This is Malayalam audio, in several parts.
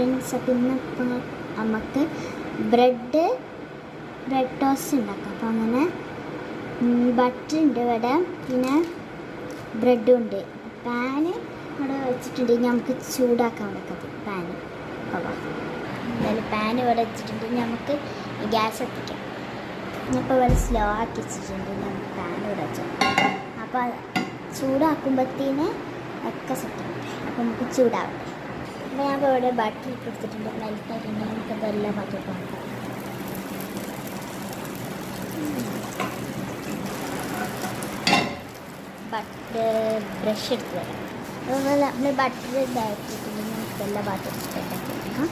ഫ്രണ്ട്സ്. അപ്പം ഇന്നിപ്പോൾ നമുക്ക് ബ്രെഡ് ടോസ്റ്റ് ഉണ്ടാക്കാം. അപ്പോൾ അങ്ങനെ ബട്ടർ ഉണ്ട് ഇവിടെ, പിന്നെ ബ്രെഡും ഉണ്ട്. പാന് ഇവിടെ വെച്ചിട്ടുണ്ടെങ്കിൽ നമുക്ക് ചൂടാക്കാൻ വെക്കാം പാന്. അപ്പോൾ എന്തായാലും പാൻ ഇവിടെ വെച്ചിട്ടുണ്ടെങ്കിൽ നമുക്ക് ഗ്യാസ് എത്തിക്കാം. ഇപ്പോൾ ഇവിടെ സ്ലോ ആക്കി വെച്ചിട്ടുണ്ടെങ്കിൽ നമുക്ക് പാൻ ഇവിടെ വെച്ചാൽ അപ്പോൾ ചൂടാക്കുമ്പോഴത്തേന് ഒക്കെ സെറ്റാവും. അപ്പോൾ നമുക്ക് ചൂടാവട്ടെ. അപ്പോൾ ഞാൻ ഇപ്പോൾ ഇവിടെ ബട്ടർ ഇട്ട് കൊടുത്തിട്ടുണ്ട്, മെൽറ്റായിട്ടുണ്ട്. നമുക്കത് എല്ലാം പാത്രത്തിൽ നോക്കാം. ബട്ടർ ബ്രഷ് എടുത്ത് തരാം. അതുപോലെ നമ്മൾ ബട്ടർ ഇതാക്കിയിട്ടുണ്ടെങ്കിൽ നമുക്ക് എല്ലാ പാത്രത്തിൽ സെറ്റാക്കി എടുക്കാം.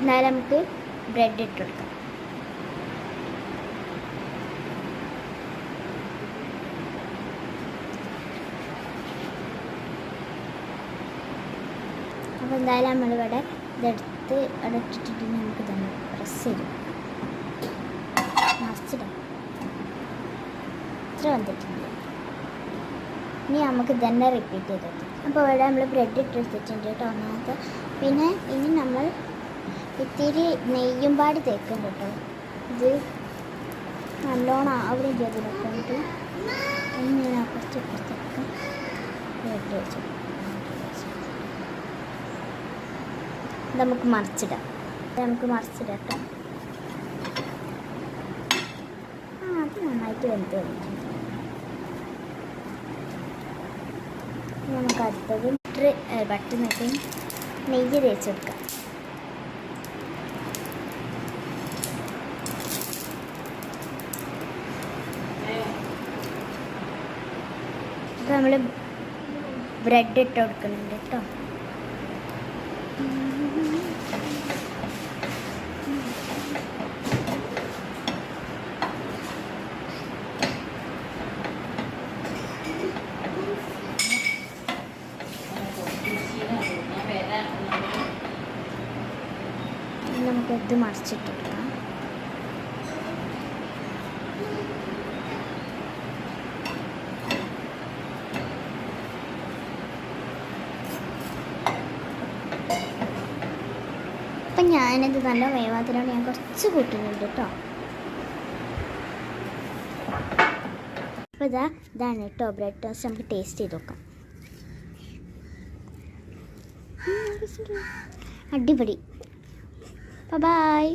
എന്നാലും നമുക്ക് ബ്രെഡ് ഇട്ട് കൊടുക്കാം. അപ്പോൾ എന്തായാലും നമ്മളിവിടെ ഇതെടുത്ത് ഇവിടെ ഇട്ടിട്ടുണ്ടെങ്കിൽ നമുക്ക് തന്നെ പ്രസ് ചെയ്ത് മറിച്ചിടാം. ഇത്ര വന്നിട്ടുണ്ട്. ഇനി നമുക്ക് തന്നെ റിപ്പീറ്റ് ചെയ്ത് വെക്കാം. അപ്പോൾ ഇവിടെ നമ്മൾ ബ്രെഡ് ഇട്ടെടുത്തിട്ടുണ്ട് കേട്ടോ ഒന്നാമത്തെ. പിന്നെ ഇനി നമ്മൾ ഇത്തിരി നെയ്യും പാടി തേക്കും കേട്ടോ. ഇത് നല്ലോണം അവിടെ ചെയ്തിടൊക്കെ വേണ്ടി ഇങ്ങനെ കുറച്ച് കുറച്ചൊക്കെ ബ്രെഡ് വെച്ചു നമുക്ക് മറിച്ചിടാം. കേട്ടോ. അത് നന്നായിട്ട് വെന്ത് വന്നിട്ടുണ്ട്. നമുക്ക് അടുത്തത് ബട്ടർ നോക്കി നെയ്യ് തേച്ച് കൊടുക്കാം. അപ്പോൾ നമ്മൾ ബ്രെഡ് ഇട്ട് കൊടുക്കുന്നുണ്ട് കേട്ടോ. നമുക്കിത് മറിച്ചിട്ട് കൊടുക്കാം. അപ്പം ഞാനിത് നല്ല വേവാത്തിലാണ് ഞാൻ കുറച്ച് കൂട്ടുന്നുണ്ട് കേട്ടോ. അപ്പോൾ ഇതാണ് കേട്ടോ ബ്രെഡ് ടോസ്റ്റ്. നമുക്ക് ടേസ്റ്റ് ചെയ്ത് നോക്കാം. അടിപൊളി. ബൈ.